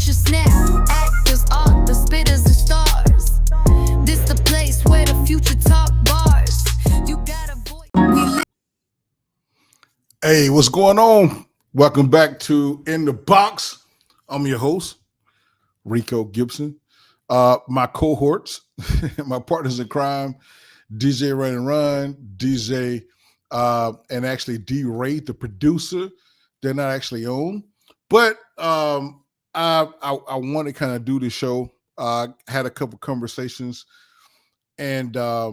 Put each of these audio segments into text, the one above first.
future snap. Actors, authors, spitters, and stars. This the place where the future talk bars. You got a voice. Hey, what's going on? Welcome back to In the Box. I'm your host, Rico Gibson. My cohorts, my partners in crime, DJ Run and Run, DJ, and actually D Ray, the producer. They're not actually on, but I want to kind of do the show. Had a couple conversations, and I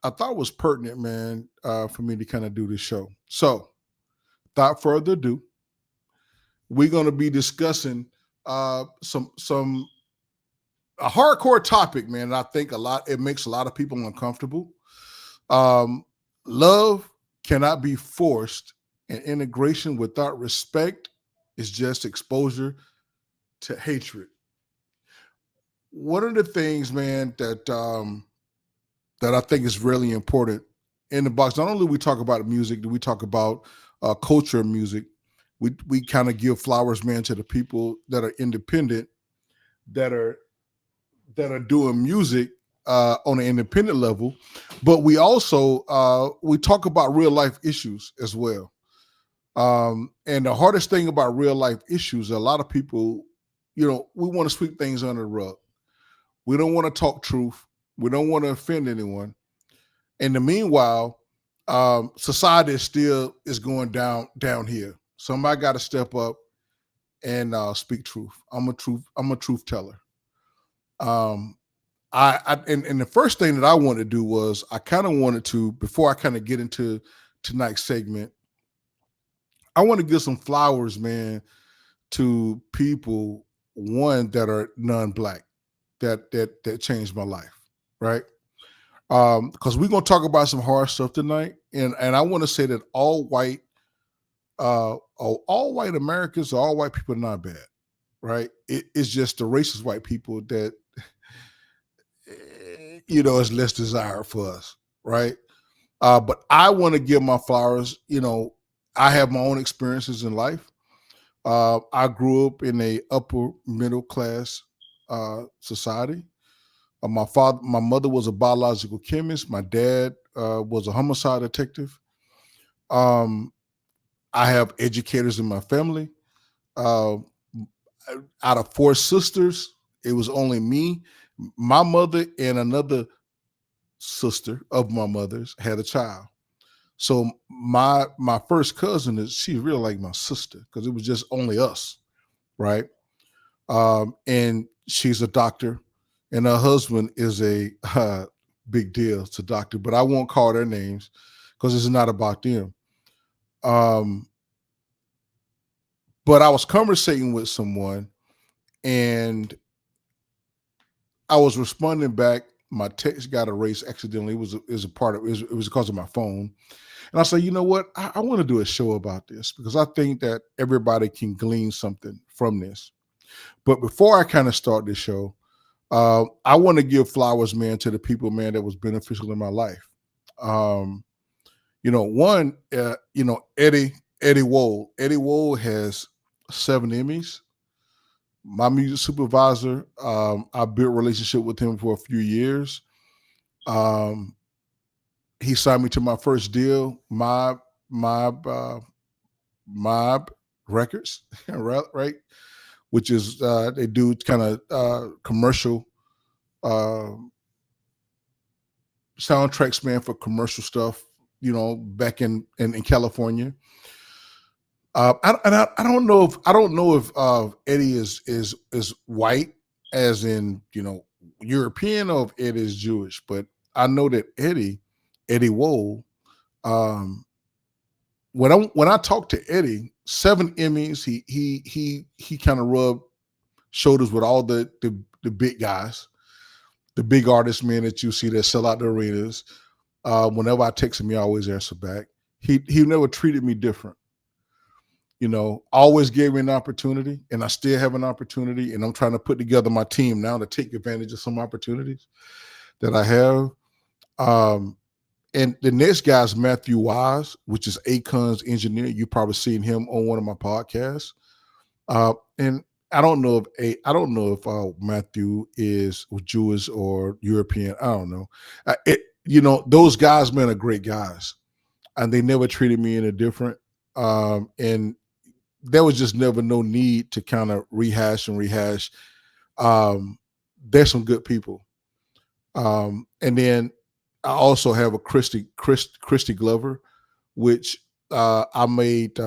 thought it was pertinent, man, for me to kind of do this show. So, without further ado, we're going to be discussing some a hardcore topic, man. And I think it makes a lot of people uncomfortable. Love cannot be forced, and integration without respect is just exposure to hatred. One of the things, man, that I think is really important in the box. Not only do we talk about music, do we talk about culture and music. We kind of give flowers, man, to the people that are independent, that are doing music on an independent level, but we also we talk about real life issues as well. And the hardest thing about real life issues, a lot of people, we want to sweep things under the rug. We don't want to talk truth. We don't want to offend anyone. In the meanwhile, society is going down here. Somebody got to step up and speak truth. I'm a truth teller. And the first thing that I wanted to do was I kind of wanted to, before I kind of get into tonight's segment, I want to give some flowers, man, to people, one, that are non-black, that changed my life, right? Because we're gonna talk about some hard stuff tonight, and I want to say that all white Americans, all white people are not bad, right? It's just the racist white people that is less desired for us, right? But I want to give my flowers. I have my own experiences in life. I grew up in a upper middle class society. My mother was a biological chemist. My dad was a homicide detective. I have educators in my family. Out of four sisters, it was only me, my mother, and another sister of my mother's had a child. So my first cousin she's really like my sister because it was just only us, right? And she's a doctor, and her husband is a big deal. It's a doctor, but I won't call their names because it's not about them. But I was conversating with someone, and I was responding back. My text got erased accidentally. It was because of my phone. And I said, you know what? I want to do a show about this because I think that everybody can glean something from this. But before I kind of start this show, I want to give flowers, man, to the people, man, that was beneficial in my life. One, Eddie Wold. Eddie Wold has 7 Emmys. My music supervisor, I built a relationship with him for a few years. He signed me to my first deal, Mob Records, right? Which is they do kind of commercial soundtracks, man, for commercial stuff. Back in California. I don't know if Eddie is white, as in European, or if Eddie is Jewish, but I know that Eddie Wold. When I talked to Eddie, 7 Emmys. He kind of rubbed shoulders with all the big guys, the big artists, man, that you see that sell out the arenas. Whenever I text him, he always answer back. He never treated me different. Always gave me an opportunity, and I still have an opportunity, and I'm trying to put together my team now to take advantage of some opportunities that I have. And the next guy is Matthew Wise, which is Akon's engineer. You probably seen him on one of my podcasts. And I don't know if Matthew is Jewish or European. I don't know. Those guys, man, are great guys, and they never treated me any different. And there was just never no need to kind of rehash. Um, there's some good people. And then I also have a Christy Glover, which I made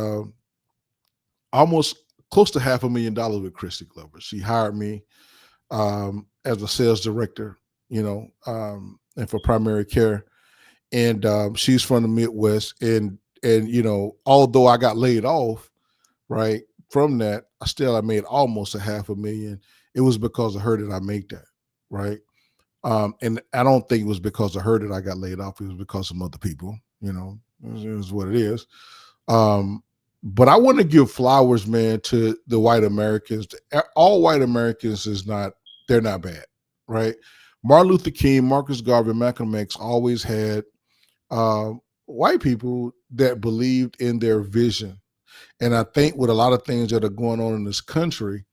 almost close to $500,000 with Christy Glover. She hired me as a sales director, and for primary care. And she's from the Midwest. And although I got laid off, right from that, I made almost a 500,000. It was because of her that I made that, right? And I don't think it was because of her that I got laid off. It was because of other people. It is what it is. But I want to give flowers, man, to the white Americans. All white Americans they're not bad, right? Martin Luther King, Marcus Garvey, Malcolm X always had white people that believed in their vision. And I think with a lot of things that are going on in this country,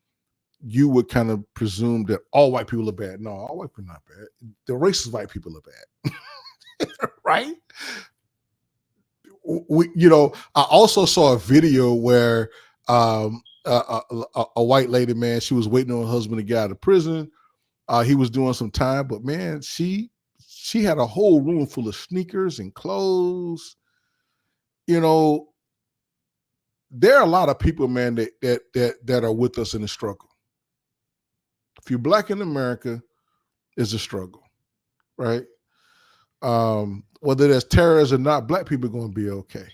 you would kind of presume that all white people are bad. No, all white people are not bad. The racist white people are bad, right? I also saw a video where a white lady, man, she was waiting on her husband to get out of prison. He was doing some time, but man, she had a whole room full of sneakers and clothes. There are a lot of people, man, that are with us in the struggle. If you're black in America, it's a struggle, right? Whether there's terrorists or not, black people are going to be okay.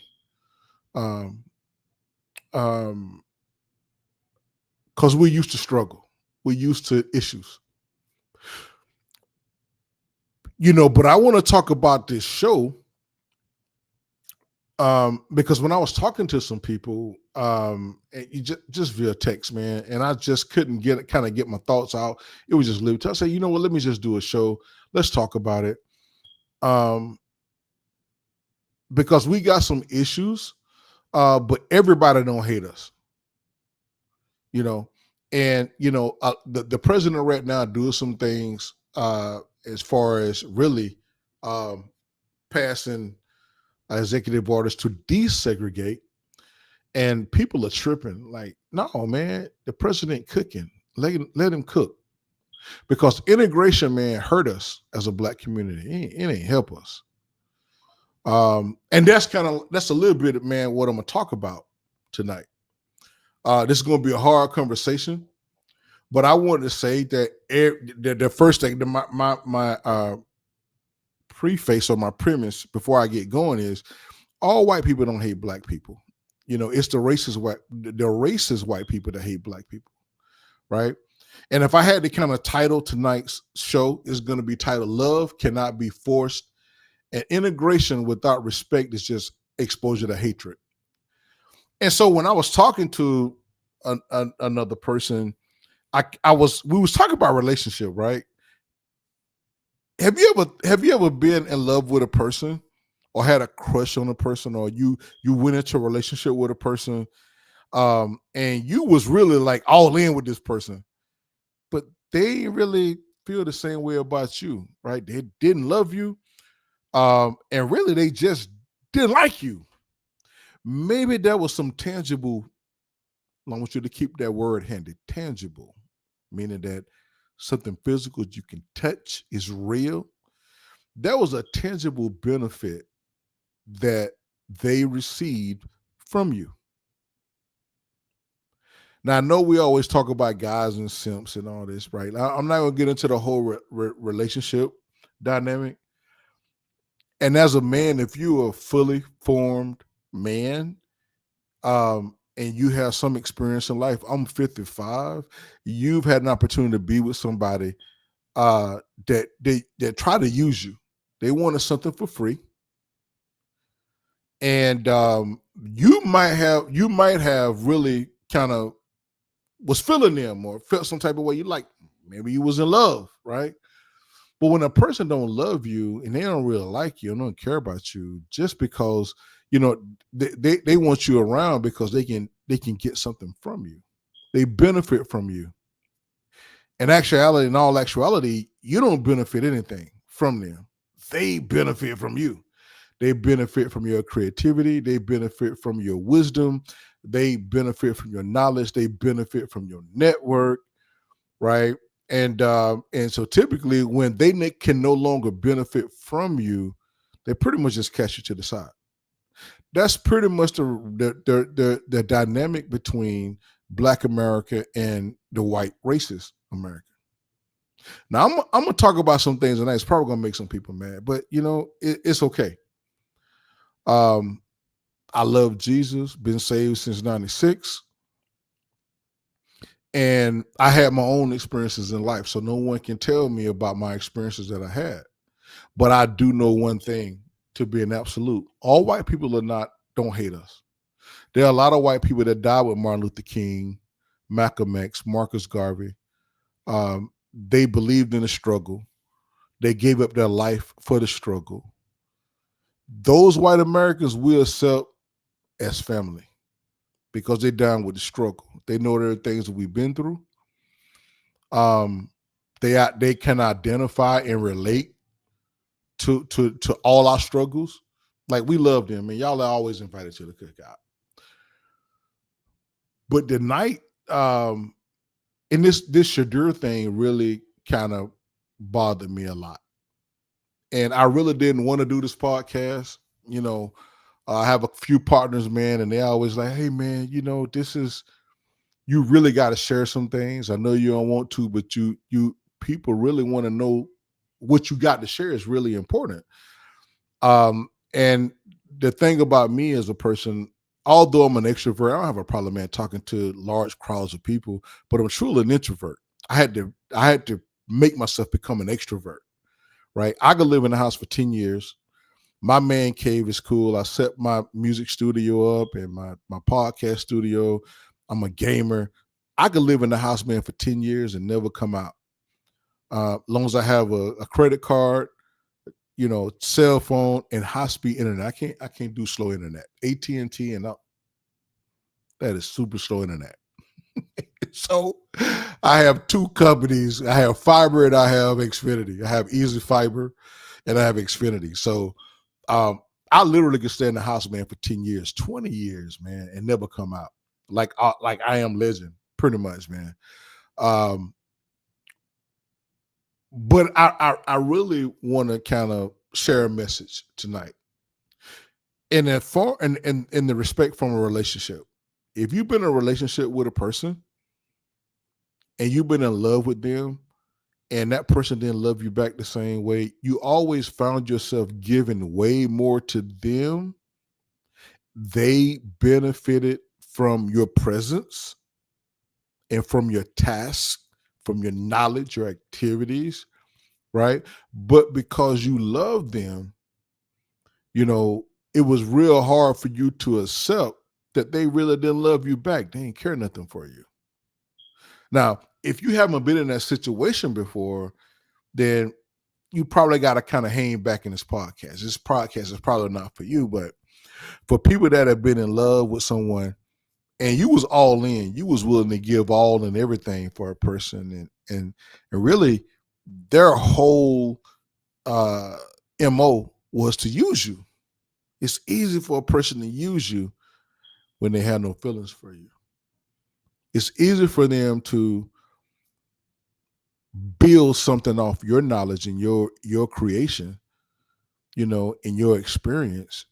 Because we're used to struggle. We're used to issues. But I want to talk about this show because when I was talking to some people, just via text, man, and I just couldn't get my thoughts out. It was just limited. I said, you know what? Let me just do a show. Let's talk about it. Because we got some issues, but everybody don't hate us. And the president right now doing some things as far as really passing executive orders to desegregate, and people are tripping. Like, no, man, the president cooking. Let him cook, because integration, man, hurt us as a black community. It ain't help us. And that's a little bit, man, what I'm gonna talk about tonight. This is gonna be a hard conversation, but I wanted to say that the first thing, my preface or my premise before I get going is all white people don't hate black people. It's the racist white people that hate black people, right? And if I had to kind of title tonight's show, is going to be titled "Love Cannot Be Forced," and integration without respect is just exposure to hatred. And so when I was talking to another person, we was talking about relationship, right? Have you ever been in love with a person, or had a crush on a person, or you went into a relationship with a person, and you was really like all in with this person, but they didn't really feel the same way about you, right? They didn't love you, and really they just didn't like you. Maybe there was some tangible. I want you to keep that word handy, tangible, meaning that something physical you can touch is real. There was a tangible benefit that they received from you. Now, I know we always talk about guys and simps and all this, right? I'm not going to get into the whole relationship dynamic. And as a man, if you're a fully formed man, and you have some experience in life, I'm 55, you've had an opportunity to be with somebody that try to use you. They wanted something for free. And you might have really kind of was feeling them, or felt some type of way. You like, maybe you was in love, right? But when a person don't love you and they don't really like you and don't care about you, just because they want you around because they can get something from you. They benefit from you. In all actuality, you don't benefit anything from them. They benefit from you. They benefit from your creativity. They benefit from your wisdom. They benefit from your knowledge. They benefit from your network, right? And so typically, when can no longer benefit from you, they pretty much just cast you to the side. That's pretty much the dynamic between Black America and the white racist America. Now I'm gonna talk about some things, and it's probably gonna make some people mad, but it's okay. Um, I love Jesus, been saved since '96, and I had my own experiences in life, so no one can tell me about my experiences that I had. But I do know one thing to be an absolute: all white people don't hate us. There are a lot of white people that died with Martin Luther King, Malcolm X, Marcus Garvey. They believed in the struggle. They gave up their life for the struggle. Those white Americans we accept as family because they're down with the struggle. They know there are things that we've been through. Um, they can identify and relate to all our struggles. Like, we love them, and y'all are always invited to the cookout. But the night, and this Shadur thing really kind of bothered me a lot. And I really didn't want to do this podcast. I have a few partners, man, and they always like, hey, man, you really got to share some things. I know you don't want to, but you people really want to know what you got to share is really important. And the thing about me as a person, although I'm an extrovert, I don't have a problem, man, talking to large crowds of people, but I'm truly an introvert. I had to make myself become an extrovert, right? I could live in the house for 10 years. My man cave is cool. I set my music studio up and my podcast studio. I'm a gamer. I could live in the house, man, for 10 years and never come out. As long as I have a credit card, cell phone, and high speed internet. I can't do slow internet. AT&T and up. That is super slow internet. So I have two companies. I have fiber and I have Xfinity. I have Easy Fiber and I have Xfinity. So I literally could stay in the house, man, for 10 years, 20 years, man, and never come out. Like I am legend, pretty much, man. But I really want to kind of share a message tonight. In the respect from a relationship. If you've been in a relationship with a person and you've been in love with them and that person didn't love you back the same way, you always found yourself giving way more to them. They benefited from your presence and from your tasks, from your knowledge, your activities, right? But because you love them, it was real hard for you to accept that they really didn't love you back. They didn't care nothing for you. Now, if you haven't been in that situation before, then you probably got to kind of hang back in this podcast. This podcast is probably not for you, but for people that have been in love with someone and you was all in, you was willing to give all and everything for a person, and really their whole MO was to use you. It's easy for a person to use you when they have no feelings for you. It's easy for them to build something off your knowledge and your creation, and your experience,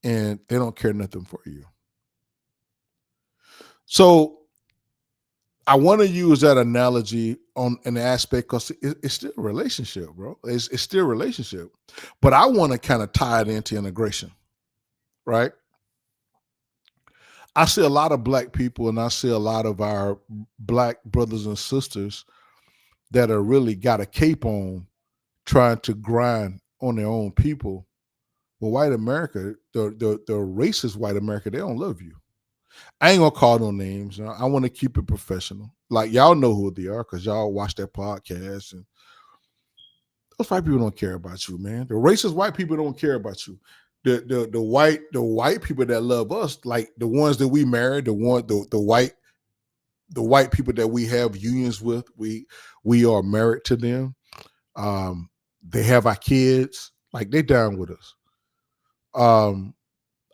and they don't care nothing for you. So I want to use that analogy on an aspect because it's still a relationship, bro. It's still a relationship. But I want to kind of tie it into integration, right? I see a lot of Black people and I see a lot of our Black brothers and sisters that are really got a cape on trying to grind on their own people. Well, white America, the racist white America, they don't love you. I ain't gonna call no names. I want to keep it professional. Like, y'all know who they are because y'all watch their podcast, and those white people don't care about you, man. The racist white people don't care about you. The white people that love us, like the ones that we married, the white the white people that we have unions with, we are married to them. Um, they have our kids, like they down with us. Um,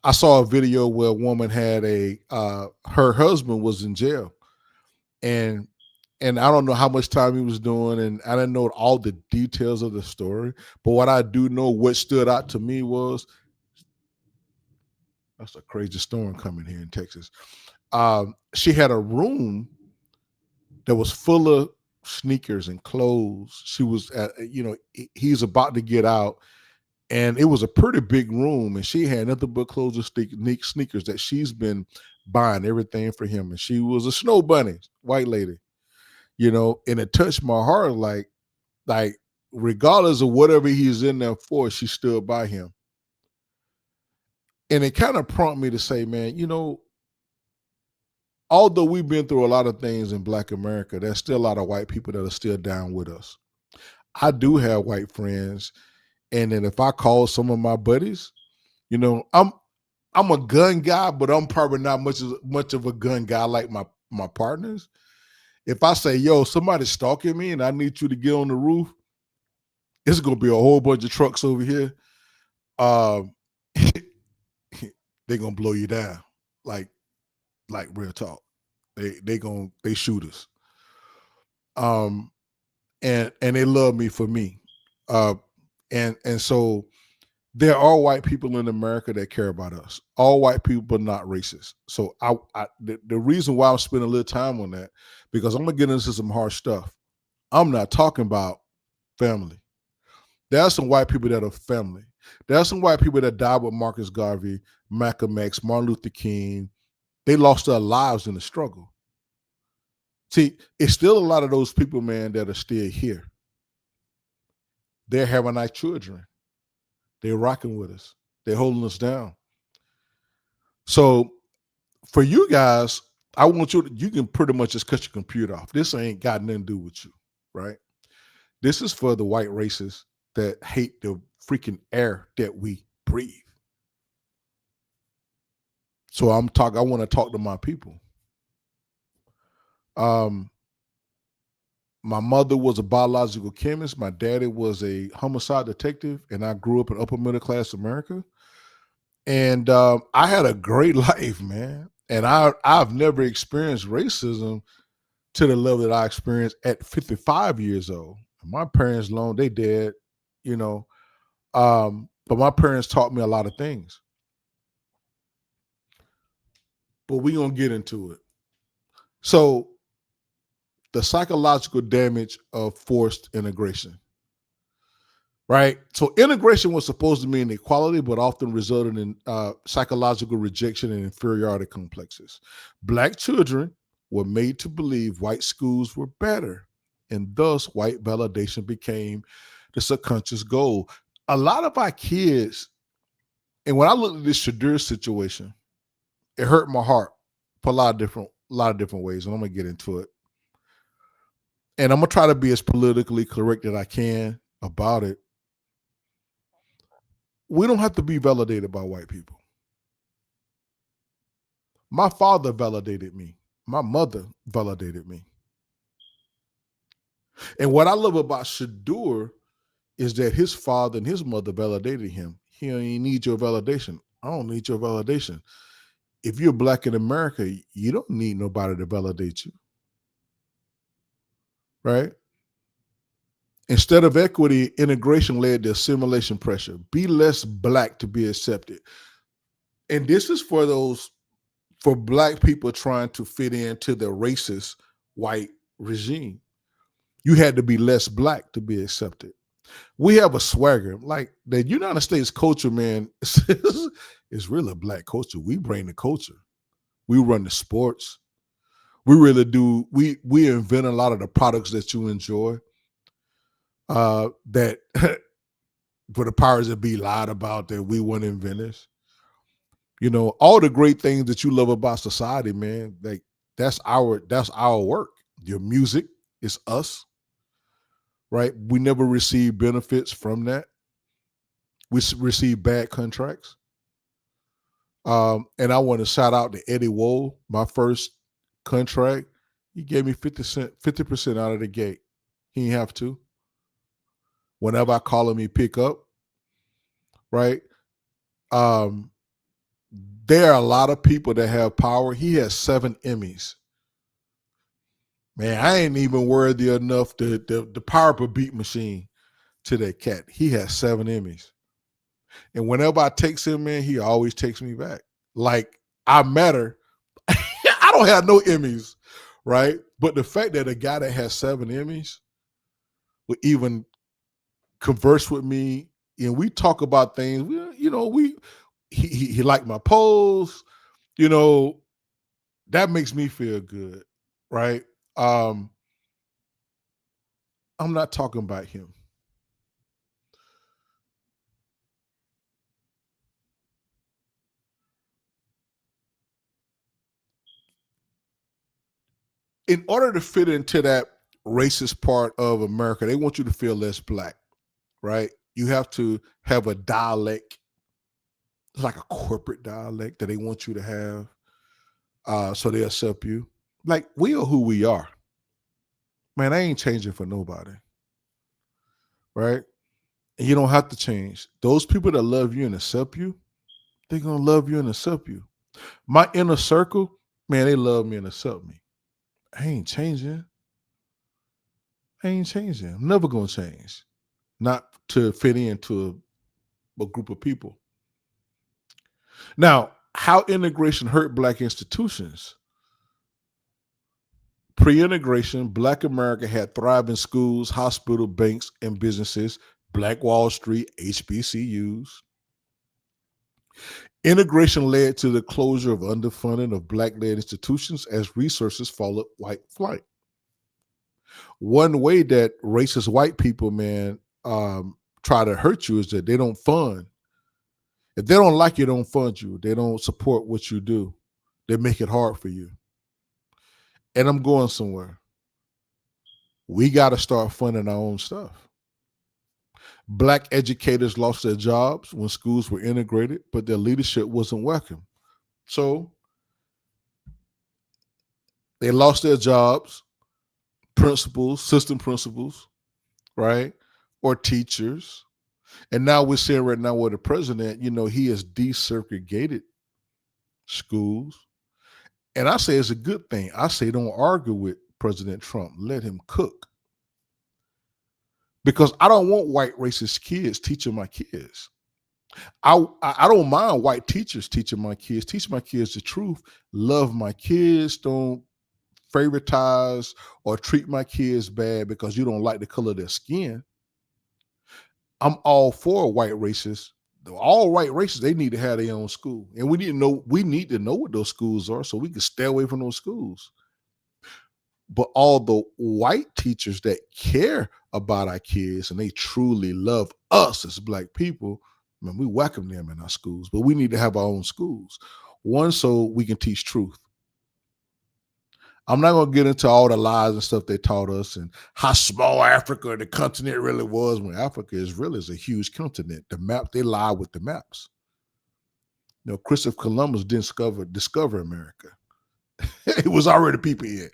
I saw a video where a woman had her husband was in jail, and I don't know how much time he was doing, and I didn't know all the details of the story. But what I do know, what stood out to me was that's a crazy storm coming here in Texas. She had a room that was full of sneakers and clothes. She was at, he's about to get out, and it was a pretty big room, and she had nothing but clothes and sneakers that she's been buying everything for him. And she was a snow bunny, white lady, and it touched my heart. Like regardless of whatever he's in there for, she stood by him. And it kind of prompted me to say, man, although we've been through a lot of things in Black America, there's still a lot of white people that are still down with us. I do have white friends, and then if I call some of my buddies, I'm a gun guy, but I'm probably not much of a gun guy like my partners. If I say, yo, somebody's stalking me and I need you to get on the roof, it's gonna be a whole bunch of trucks over here. Um, they're gonna blow you down, like real talk. They shoot us. Um, and they love me for me. Uh, and so there are white people in America that care about us. All white people are not racist. So the reason why I'm spending a little time on that, because I'm gonna get into some hard stuff. I'm not talking about family. There are some white people that are family. There are some white people that died with Marcus Garvey, Malcolm X, Martin Luther King. They lost their lives in the struggle. See, it's still a lot of those people, man, that are still here. They're having our children. They're rocking with us. They're holding us down. So for you guys, I want you can pretty much just cut your computer off. This ain't got nothing to do with you, right? This is for the white races that hate the freaking air that we breathe. So I want to talk to my people. My mother was a biological chemist. My daddy was a homicide detective, and I grew up in upper middle class America. And I had a great life, man. And I've never experienced racism to the level that I experienced at 55 years old. My parents alone, they dead, you know. But my parents taught me a lot of things. But we're gonna get into it. So the psychological damage of forced integration. Right? So integration was supposed to mean equality, but often resulted in psychological rejection and inferiority complexes. Black children were made to believe white schools were better, and thus white validation became the subconscious goal. A lot of our kids, and when I looked at this Shadur situation, it hurt my heart for a lot of different ways, and I'm gonna get into it. And I'm gonna try to be as politically correct as I can about it. We don't have to be validated by white people. My father validated me. My mother validated me. And what I love about Shadur is that his father and his mother validated him. He don't even need your validation. I don't need your validation. If you're black in America, you don't need nobody to validate you. Right? Instead of equity, integration led to assimilation pressure. Be less black to be accepted. And this is for black people trying to fit into the racist white regime. You had to be less black to be accepted. We have a swagger. Like the United States culture, man, is really a black culture. We bring the culture. We run the sports. We really do. We invent a lot of the products that you enjoy. That for the powers that be lied about that we weren't inventors. All the great things that you love about society, man. Like that's our work. Your music is us, right? We never receive benefits from that. We receive bad contracts. And I want to shout out to Eddie Wool. My first contract, He gave me 50% out of the gate. He didn't have to. Whenever I call him, he pick up, right? Um, there are a lot of people that have power. He has 7 Emmys. Man, I ain't even worthy enough the power up a beat machine to that cat. He has 7 Emmys. And whenever I text him, man, he always takes me back. Like I matter. I don't have no Emmys, right? But the fact that a guy that has 7 Emmys would even converse with me and we talk about things, he liked my posts, you know, that makes me feel good, right? Um, I'm not talking about him. In order to fit into that racist part of America, they want you to feel less black, right? You have to have a dialect, like a corporate dialect that they want you to have, so they accept you. Like we are who we are, man. I ain't changing for nobody, right? And you don't have to change. Those people that love you and accept you, they're gonna love you and accept you. My inner circle, man, they love me and accept me. I ain't changing. I ain't changing. I'm never gonna change. Not to fit into a group of people. Now, how integration hurt black institutions. Pre-integration, black America had thriving schools, hospital, banks, and businesses, Black Wall Street, HBCUs. Integration led to the closure of underfunding of black-led institutions as resources followed white flight. One way that racist white people, man, try to hurt you is that they don't fund. If they don't like you, they don't fund you. They don't support what you do. They make it hard for you. And I'm going somewhere. We got to start funding our own stuff. Black educators lost their jobs when schools were integrated, but their leadership wasn't welcome. So they lost their jobs, principals, system principals, right? Or teachers. And now we're seeing right now where the president, he has desegregated schools. And I say it's a good thing. I say don't argue with President Trump. Let him cook. Because I don't want white racist kids teaching my kids. I don't mind white teachers teaching my kids. Teach my kids the truth. Love my kids. Don't favoritize or treat my kids bad because you don't like the color of their skin. I'm all for white racists. All white races, they need to have their own school. And we need to know what those schools are so we can stay away from those schools. But all the white teachers that care about our kids and they truly love us as black people, man, we welcome them in our schools. But we need to have our own schools. One, so we can teach truth. I'm not going to get into all the lies and stuff they taught us and how small Africa, the continent really was, when Africa is a huge continent. The map, they lie with the maps. Christopher Columbus didn't discover America. It was already people here.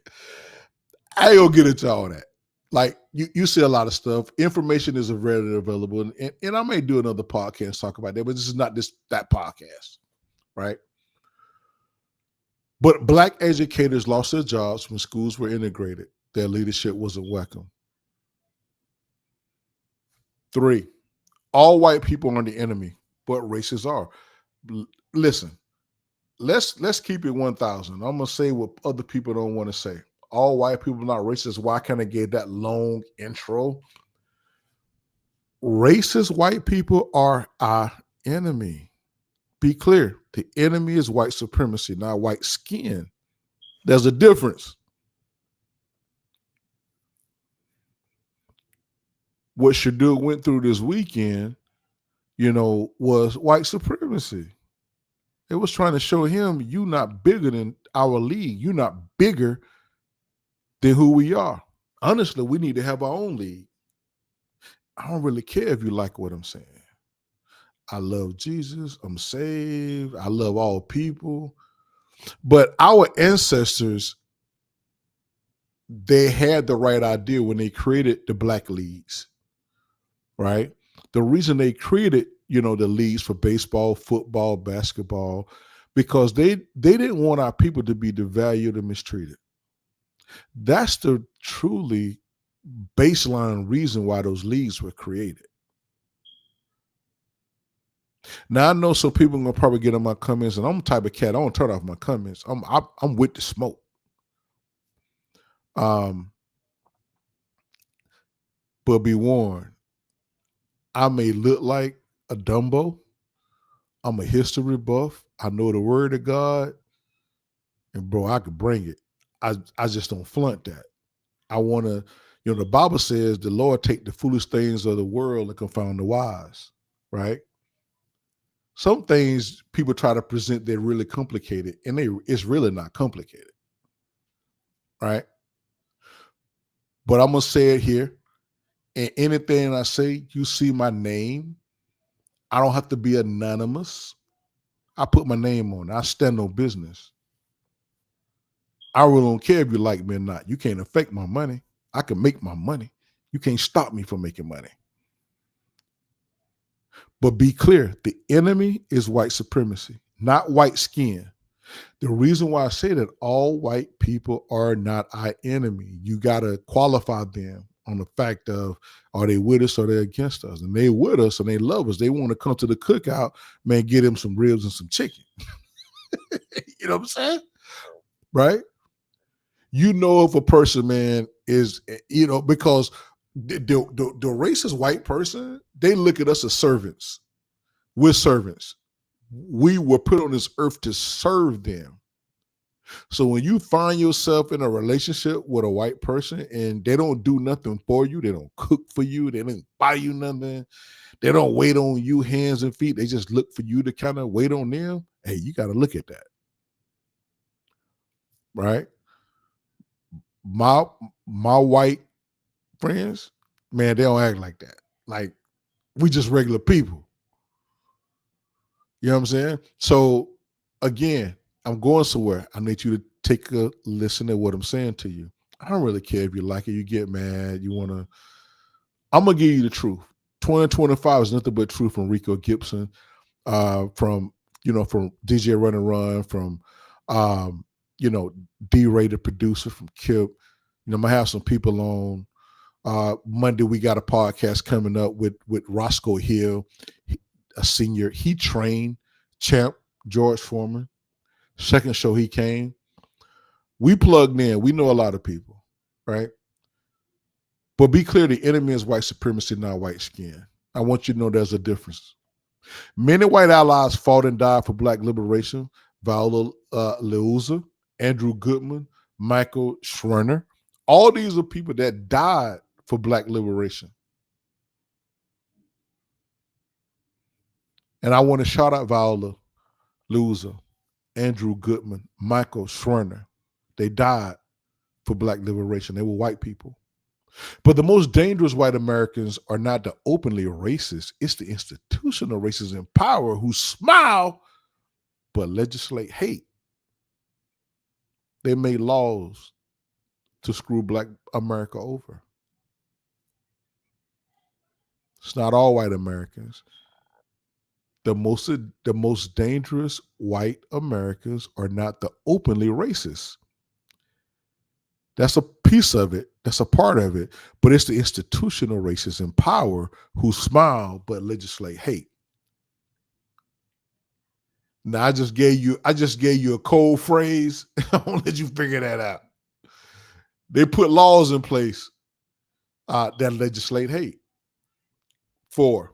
I ain't gonna get into all that. Like you see a lot of stuff. Information is readily available, and I may do another podcast talk about that, but this is not that podcast, right? But black educators lost their jobs when schools were integrated. Their leadership wasn't welcome. 3, all white people are the enemy, but races are. Listen, let's keep it 1,000. I'm gonna say what other people don't want to say. All white people are not racist. Why can't I give that long intro? Racist white people are our enemy. Be clear, the enemy is white supremacy, not white skin. There's a difference. What Shadur went through this weekend, was white supremacy. It was trying to show him you not bigger than our league. You're not bigger than who we are. Honestly, we need to have our own league. I don't really care if you like what I'm saying. I love Jesus. I'm saved. I love all people. But our ancestors they had the right idea when they created the black leagues, right? The reason they created, the leagues for baseball, football, basketball, because they didn't want our people to be devalued and mistreated. That's the truly baseline reason why those leagues were created. Now I know some people are gonna probably get on my comments, and I'm the type of cat I don't turn off my comments. I'm with the smoke. Um, but be warned, I may look like a Dumbo. I'm a history buff. I know the word of God, and bro, I could bring it. I just don't flaunt that. I want to, the Bible says the Lord take the foolish things of the world and confound the wise, right? Some things people try to present they're really complicated, and it's really not complicated, right? But I'm gonna say it here, and anything I say, you see my name. I don't have to be anonymous. I put my name on it. I stand on business. I really don't care if you like me or not. You can't affect my money. I can make my money. You can't stop me from making money. But be clear, the enemy is white supremacy, not white skin. The reason why I say that all white people are not our enemy, you got to qualify them on the fact of, are they with us or they against us? And they with us and they love us. They want to come to the cookout, man, get them some ribs and some chicken. You know what I'm saying? Right? If a person, man, is, because the racist white person, they look at us as servants. We're servants. We were put on this earth to serve them. So when you find yourself in a relationship with a white person and they don't do nothing for you, they don't cook for you, they don't buy you nothing, they don't wait on you hands and feet, they just look for you to kind of wait on them. Hey, you got to look at that, right? My my white friends, man, they don't act like that. Like, we just regular people. You know what I'm saying? So again, I'm going somewhere. I need you to take a listen to what I'm saying to you. I don't really care if you like it, you get mad, you want to. I'm gonna give you the truth. 2025 is nothing but truth from Rico Gibson, from DJ Run and Run, from um, D-rated producer from Kip. I'm gonna have some people on. Monday we got a podcast coming up with Roscoe Hill, a senior. He trained champ George Foreman. Second show he came. We plugged in. We know a lot of people, right? But be clear, the enemy is white supremacy, not white skin. I want you to know there's a difference. Many white allies fought and died for black liberation. Viola Liuzzo, Andrew Goodman, Michael Schwerner. All these are people that died for black liberation. And I want to shout out Viola Liuzzo, Andrew Goodman, Michael Schwerner. They died for black liberation. They were white people. But the most dangerous white Americans are not the openly racist. It's the institutional racists in power who smile but legislate hate. They made laws to screw black America over. It's not all white Americans. The most dangerous white Americans are not the openly racist. That's a piece of it. That's a part of it. But it's the institutional racists in power who smile but legislate hate. Now I just gave you a cold phrase. I won't let you figure that out. They put laws in place that legislate hate. 4,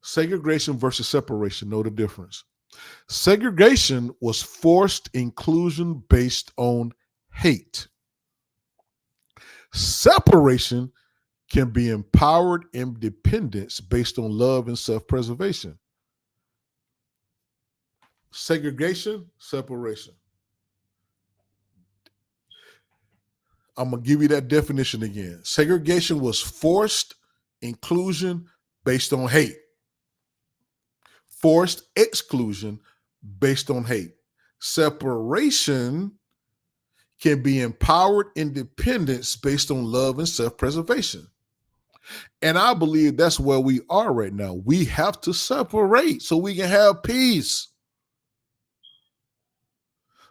segregation versus separation. Know the difference. Segregation was forced inclusion based on hate. Separation can be empowered independence based on love and self-preservation. Segregation, separation. I'm going to give you that definition again. Segregation was forced inclusion based on hate. Forced exclusion based on hate. Separation can be empowered independence based on love and self-preservation. And I believe that's where we are right now. We have to separate so we can have peace,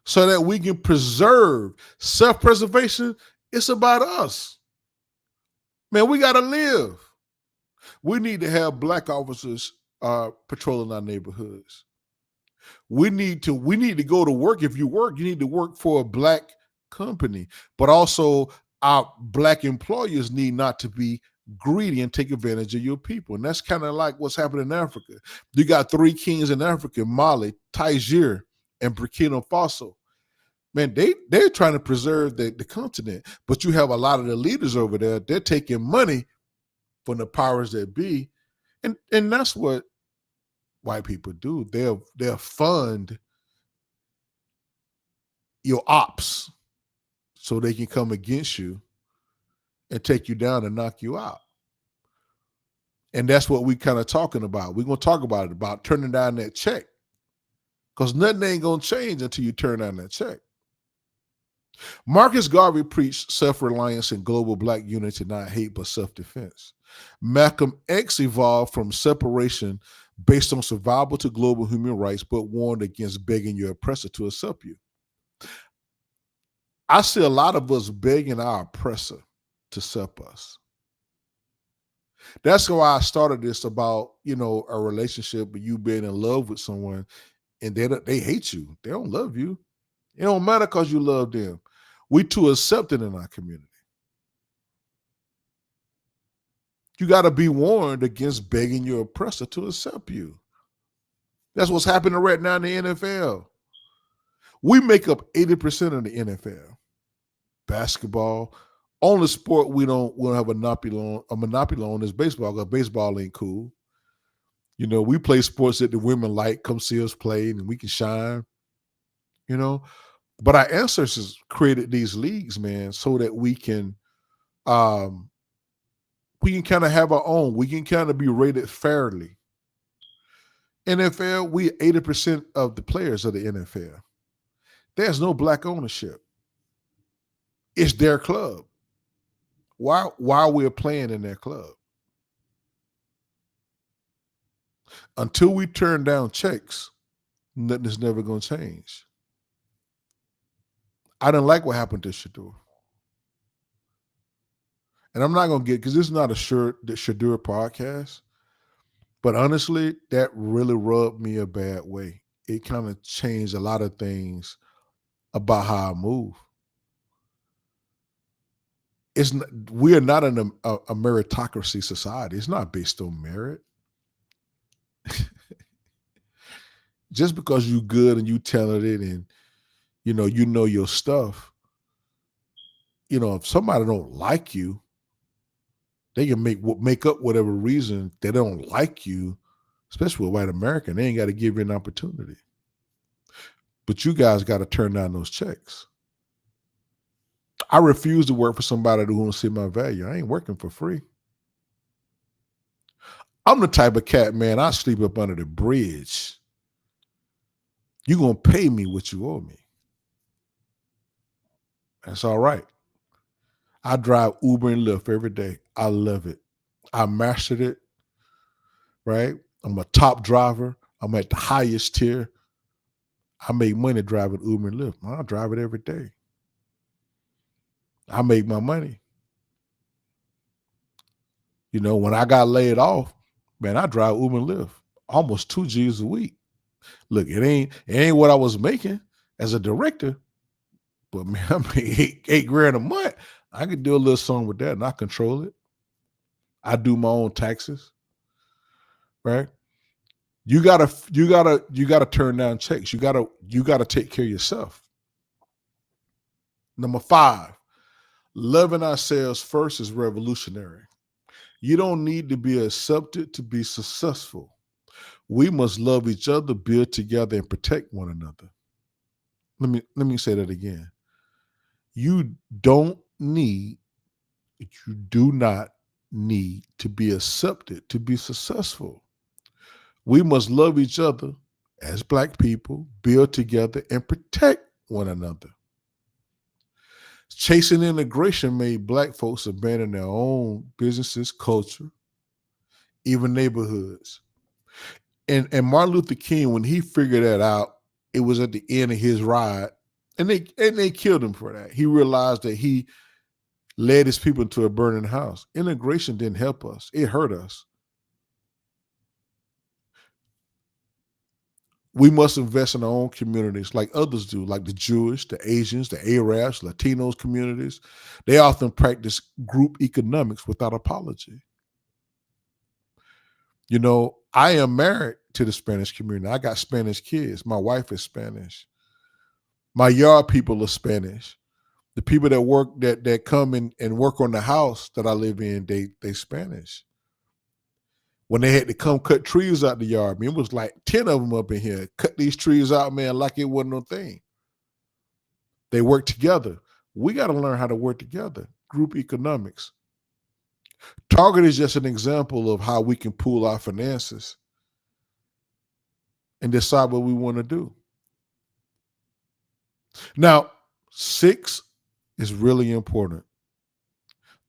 so that we can preserve self-preservation. It's about us. Man, we got to live. We need to have black officers patrolling our neighborhoods. We need to go to work. If you work, you need to work for a black company. But also our black employers need not to be greedy and take advantage of your people. And that's kind of like what's happening in Africa. You got three kings in Africa: Mali, Niger, and Burkina Faso. Man, they're trying to preserve the continent. But you have a lot of the leaders over there, they're taking money from the powers that be. And that's what white people do. They'll fund your ops so they can come against you and take you down and knock you out. And that's what we kind of talking about. We're going to talk about turning down that check, because nothing ain't going to change until you turn down that check. Marcus Garvey preached self-reliance and global black unity, not hate, but self-defense. Malcolm X evolved from separation based on survival to global human rights, but warned against begging your oppressor to accept you. I see a lot of us begging our oppressor to accept us. That's why I started this about, a relationship with you being in love with someone and they hate you. They don't love you. It don't matter because you love them. We too accepting in our community. You got to be warned against begging your oppressor to accept you. That's what's happening right now in the NFL. We make up 80% of the NFL. Basketball. Only sport we don't have a monopoly on is baseball, because baseball ain't cool. We play sports that the women like. Come see us play and we can shine. But our ancestors created these leagues, man, so that we can kind of have our own. We can kind of be rated fairly. NFL, we 80% of the players of the NFL. There's no black ownership. It's their club. Why we're playing in their club? Until we turn down checks, nothing is never going to change. I didn't like what happened to Shadur. And I'm not going to because this is not a Shadur podcast. But honestly, that really rubbed me a bad way. It kind of changed a lot of things about how I move. We are not in a meritocracy society. It's not based on merit. Just because you good and you talented and you know your stuff, if somebody don't like you, they can make up whatever reason they don't like you, especially with white American. They ain't got to give you an opportunity. But you guys got to turn down those checks. I refuse to work for somebody who won't see my value. I ain't working for free. I'm the type of cat, man, I sleep up under the bridge. You're going to pay me what you owe me. That's all right. I drive Uber and Lyft every day. I love it. I mastered it, right? I'm a top driver. I'm at the highest tier. I make money driving Uber and Lyft. I drive it every day. I make my money. When I got laid off, man, I drive Uber and Lyft almost 2 G's a week. Look, it ain't what I was making as a director, but man, I make eight grand a month. I could do a little something with that, and I control it. I do my own taxes, right? You gotta turn down checks. You gotta take care of yourself. Number 5, loving ourselves first is revolutionary. You don't need to be accepted to be successful. We must love each other, build together, and protect one another. Let me say that again. You do not need to be accepted to be successful. We must love each other as black people, build together, and protect one another. Chasing integration made black folks abandon their own businesses, culture, even neighborhoods. And Martin Luther King, when he figured that out, it was at the end of his ride, and they killed him for that. He realized that he led his people into a burning house. Integration didn't help us; it hurt us. We must invest in our own communities like others do, like the Jewish, the Asians, the Arabs, Latinos communities. They often practice group economics without apology. You know, I am married to the Spanish community. I got Spanish kids. My wife is Spanish. My yard people are Spanish. The people that that come in and work on the house that I live in, they Spanish. When they had to come cut trees out the yard, man, it was like 10 of them up in here. Cut these trees out, man, like it wasn't no thing. They work together. We got to learn how to work together. Group economics. Target is just an example of how we can pool our finances and decide what we want to do. Now, 6 is really important.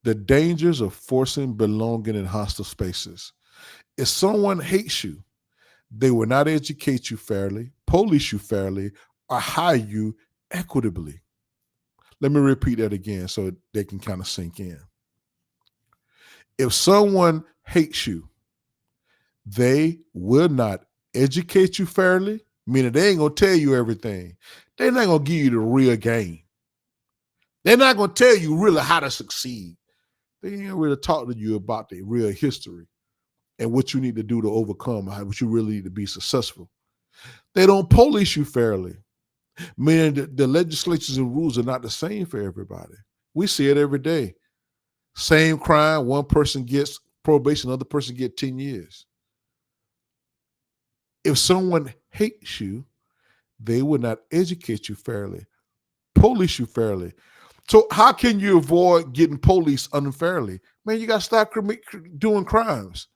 The dangers of forcing belonging in hostile spaces. If someone hates you, they will not educate you fairly, police you fairly, or hire you equitably. Let me repeat that again so they can kind of sink in. If someone hates you, they will not educate you fairly, meaning they ain't going to tell you everything. They're not going to give you the real game. They're not going to tell you really how to succeed. They ain't really talk to you about the real history and what you need to do to overcome, what you really need to be successful. They don't police you fairly, meaning that the legislatures and rules are not the same for everybody. We see it every day. Same crime, one person gets probation, another person gets 10 years. If someone hates you, they will not educate you fairly, police you fairly. So how can you avoid getting policed unfairly? Man, you got to stop doing crimes.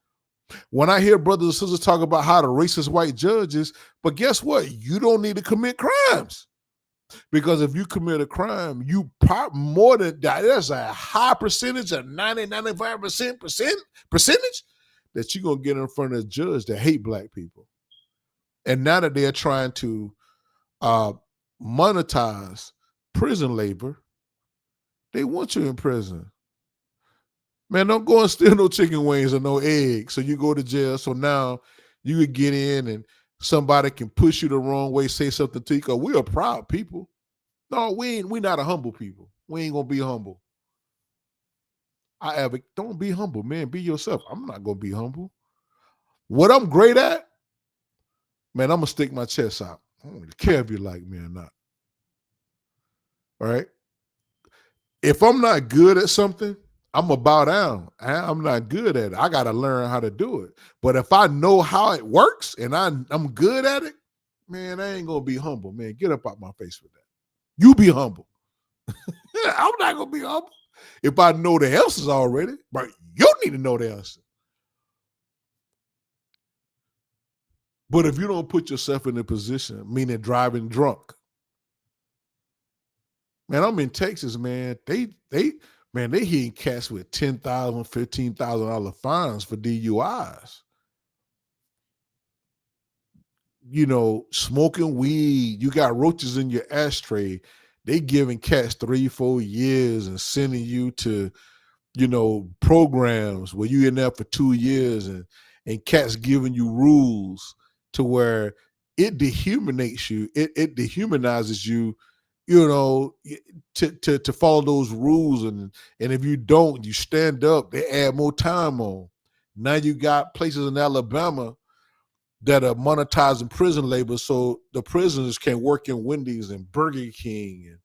When I hear brothers and sisters talk about how the racist white judges, but guess what? You don't need to commit crimes. Because if you commit a crime, you more than that, there's a high percentage, a 90-95% percentage that you're going to get in front of a judge that hate black people. And now that they're trying to monetize prison labor, they want you in prison. Man, don't go and steal no chicken wings or no eggs. So you go to jail. So now you could get in and somebody can push you the wrong way, say something to you. Because we're a proud people. No, we're not a humble people. We ain't gonna be humble. Don't be humble, man. Be yourself. I'm not gonna be humble. What I'm great at, man, I'm gonna stick my chest out. I don't really care if you like me or not. All right. If I'm not good at something, I'm gonna bow down. I'm not good at it. I gotta learn how to do it. But if I know how it works and I'm good at it, man, I ain't gonna be humble, man. Get up out my face with that. You be humble. I'm not gonna be humble if I know the answers already, but you need to know the answer. But if you don't put yourself in a position, meaning driving drunk, man, I'm in Texas, man. They hitting cats with $10,000, $15,000 fines for DUIs. You know, smoking weed, you got roaches in your ashtray. They giving cats 3-4 years and sending you to, you know, programs where you in there for 2 years and cats giving you rules to where it dehumanizes you. It dehumanizes you, you know, to follow those rules. And if you don't, you stand up, they add more time on. Now you got places in Alabama that are monetizing prison labor so the prisoners can work in Wendy's and Burger King. And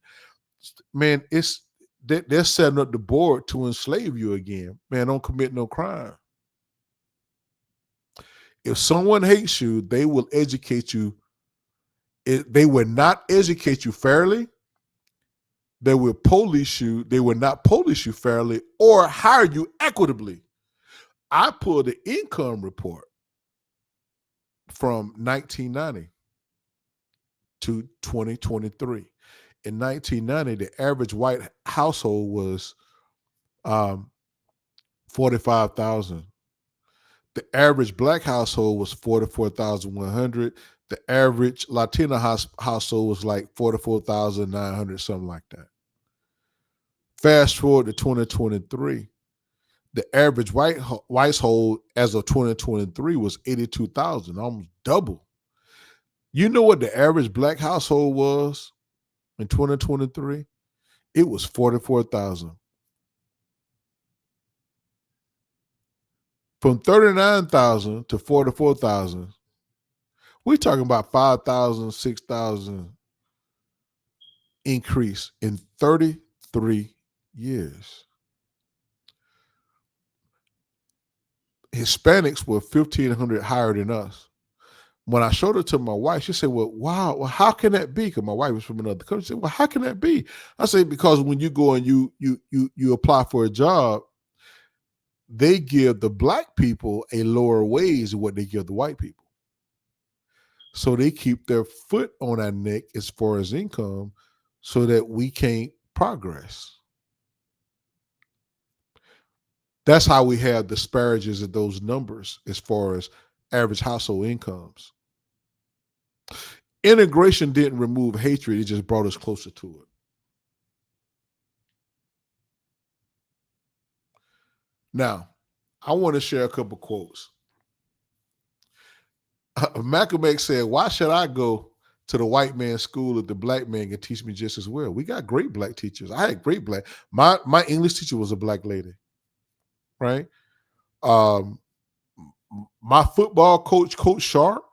man, they're setting up the board to enslave you again. Man, don't commit no crime. If someone hates you, they will educate you. They will not educate you fairly. They will police you. They will not police you fairly or hire you equitably. I pulled the income report from 1990 to 2023. in 1990, the average white household was um, 45,000. The average black household was 44,100. The average Latino household was like 44,900, something like that. Fast forward to 2023, the average white household as of 2023 was 82,000, almost double. You know what the average black household was in 2023? It was 44,000. From 39,000 to 44,000, we're talking about 5,000, 6,000 increase in 33 years. Hispanics were 1,500 higher than us. When I showed it to my wife, she said, "Well, wow, well, how can that be?" Because my wife was from another country. She said, "Well, how can that be?" I said, "Because when you go and you apply for a job, they give the black people a lower wage than what they give the white people. So they keep their foot on our neck as far as income so that we can't progress." That's how we have disparities in those numbers as far as average household incomes. Integration didn't remove hatred, it just brought us closer to it. Now, I want to share a couple quotes. Malcolm X said, "Why should I go to the white man's school if the black man can teach me just as well?" We got great black teachers. I had great black. My English teacher was a black lady, right? Um, my football coach, Coach Sharp,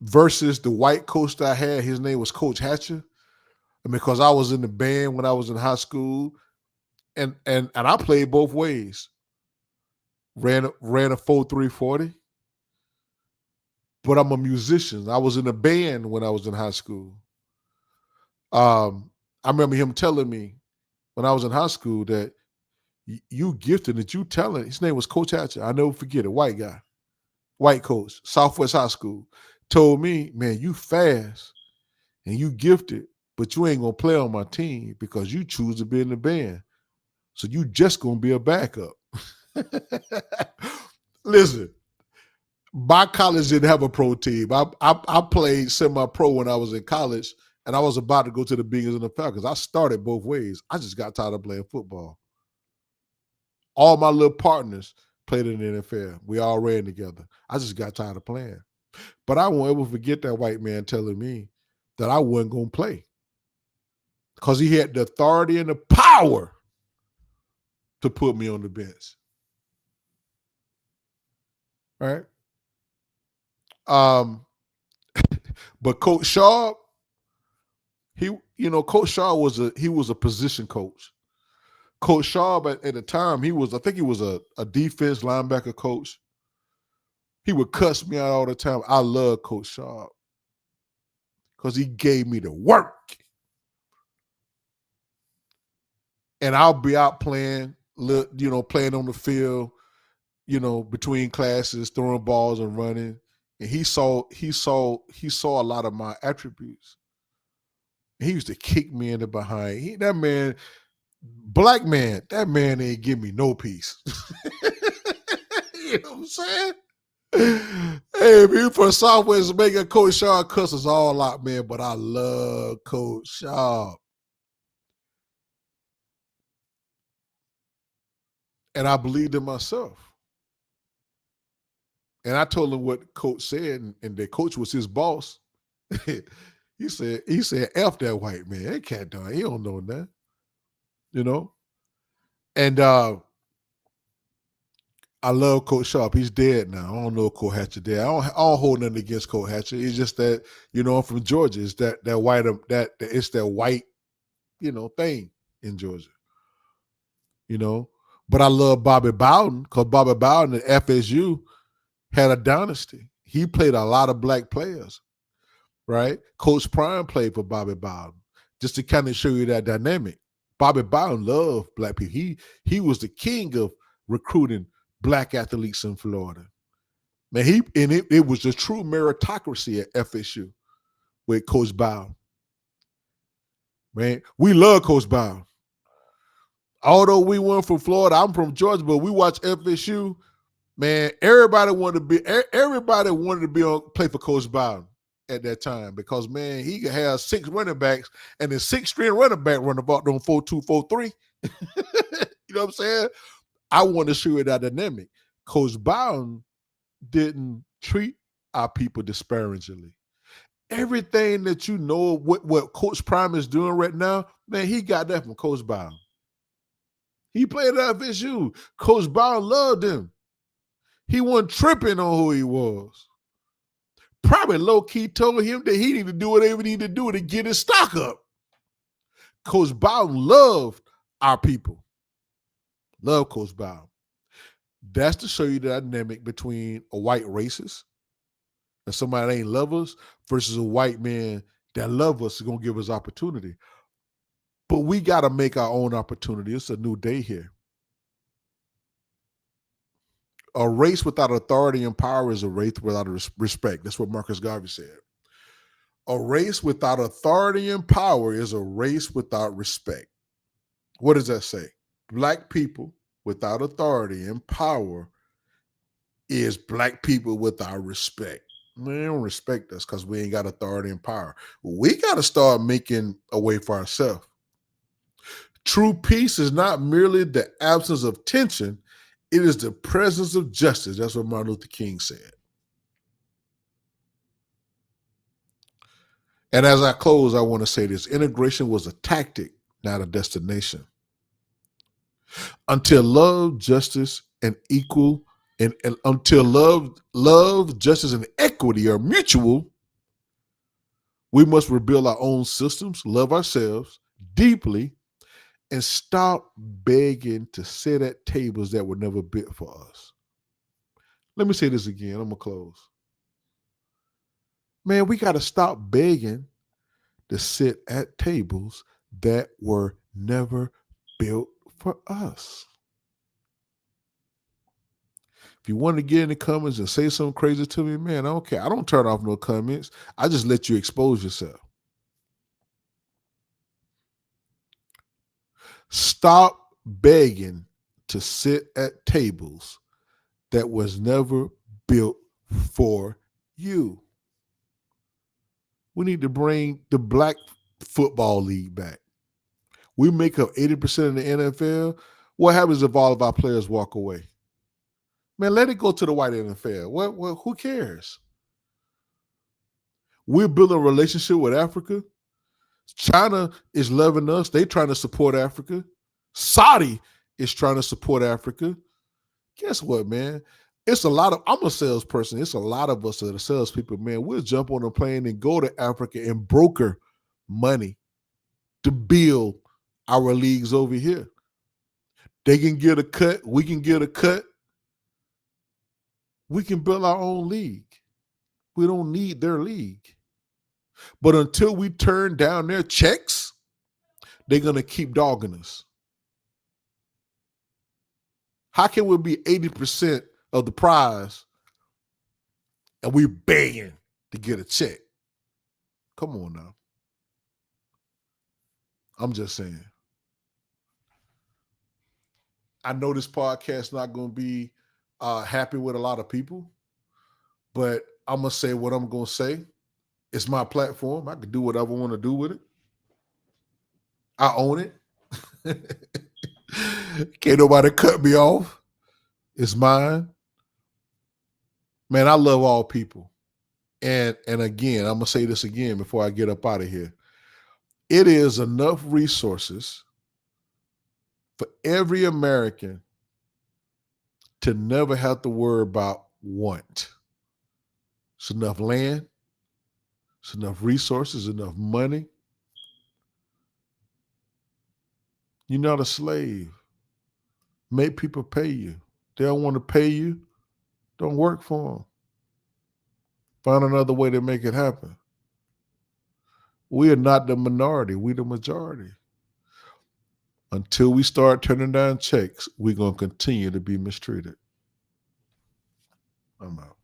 versus the white coach that I had, his name was Coach Hatcher. And because I was in the band when I was in high school, and I played both ways. Ran a 4.340, but I'm a musician. I was in a band when I was in high school. I remember him telling me when I was in high school that you gifted, that you talent. His name was Coach Hatcher. I never forget it. White guy, white coach, Southwest High School, told me, "Man, you fast and you gifted, but you ain't gonna play on my team because you choose to be in the band. So you just gonna be a backup." Listen, my college didn't have a pro team. I played semi-pro when I was in college, and I was about to go to the Bengals and the Falcons. I started both ways. I just got tired of playing football. All my little partners played in the NFL. We all ran together. I just got tired of playing. But I won't ever forget that white man telling me that I wasn't going to play because he had the authority and the power to put me on the bench. Right? But Coach Shaw, Coach Shaw was a position coach. Coach Shaw at the time, I think he was a defense linebacker coach. He would cuss me out all the time. I love Coach Shaw because he gave me the work. And I'll be out playing, playing on the field, between classes, throwing balls and running. And he saw a lot of my attributes. He used to kick me in the behind. That man ain't give me no peace. You know what I'm saying? Hey, if you for Southwest making Coach Shaw cuss us all out, man, but I love Coach Shaw. And I believed in myself. And I told him what Coach said, and the coach was his boss. he said, "F that white man. That cat done. He don't know that." You know? And I love Coach Sharp. He's dead now. I don't know Coach Hatcher dead. I don't hold nothing against Coach Hatcher. It's just that, I'm from Georgia. It's that white it's that white, thing in Georgia. But I love Bobby Bowden because Bobby Bowden at FSU had a dynasty. He played a lot of black players, right? Coach Prime played for Bobby Bowden, just to kind of show you that dynamic. Bobby Bowden loved black people. He was the king of recruiting black athletes in Florida. Man, it was a true meritocracy at FSU. with Coach Bow. Man, we love Coach Bow. Although we weren't from Florida, I'm from Georgia, but we watch FSU. Man, everybody wanted to be on play for Coach Bow at that time because man, he could have 6 running backs and the 6th-string running back run the ball on 4-2, 4-3. You know what I'm saying? I want to show you that dynamic. Coach Bowden didn't treat our people disparagingly. Everything that you know what Coach Prime is doing right now, man, he got that from Coach Bowden. He played at FSU. Coach Bowden loved him. He wasn't tripping on who he was. Probably low-key told him that he needed to do whatever he needed to do to get his stock up. Coach Bowden loved our people. Love Coach Bowden. That's to show you the dynamic between a white racist and somebody that ain't love us versus a white man that love us is going to give us opportunity. But we got to make our own opportunity. It's a new day here. A race without authority and power is a race without respect. That's what Marcus Garvey said. A race without authority and power is a race without respect. What does that say? Black people without authority and power is black people without respect. They don't respect us because we ain't got authority and power. We got to start making a way for ourselves. True peace is not merely the absence of tension, it is the presence of justice. That's what Martin Luther King said. And as I close, I want to say this. Integration was a tactic, not a destination. Until love, justice, and equal, and until love, justice, and equity are mutual, we must rebuild our own systems, love ourselves deeply, and stop begging to sit at tables that were never built for us. Let me say this again. I'm going to close. Man, we got to stop begging to sit at tables that were never built for us. If you want to get in the comments and say something crazy to me, man, I don't care. I don't turn off no comments. I just let you expose yourself. Stop begging to sit at tables that was never built for you. We need to bring the Black Football League back. We make up 80% of the NFL. What happens if all of our players walk away? Man, let it go to the white NFL. Who cares? We're building a relationship with Africa. China is loving us. They trying to support Africa. Saudi is trying to support Africa. Guess what, man? It's a lot of, I'm a salesperson. It's a lot of us that are salespeople, man. We'll jump on a plane and go to Africa and broker money to build our leagues over here. They can get a cut. We can get a cut. We can build our own league. We don't need their league. But until we turn down their checks, they're going to keep dogging us. How can we be 80% of the prize and we're begging to get a check? Come on now. I'm just saying. I know this podcast is not going to be happy with a lot of people, but I'm going to say what I'm going to say. It's my platform. I can do whatever I want to do with it. I own it. Can't nobody cut me off. It's mine. Man, I love all people. And again, I'm going to say this again before I get up out of here. It is enough resources for every American to never have to worry about want. It's enough land. It's enough resources, enough money. You're not a slave. Make people pay you. They don't want to pay you. Don't work for them. Find another way to make it happen. We are not the minority. We're the majority. Until we start turning down checks, we're going to continue to be mistreated. I'm out.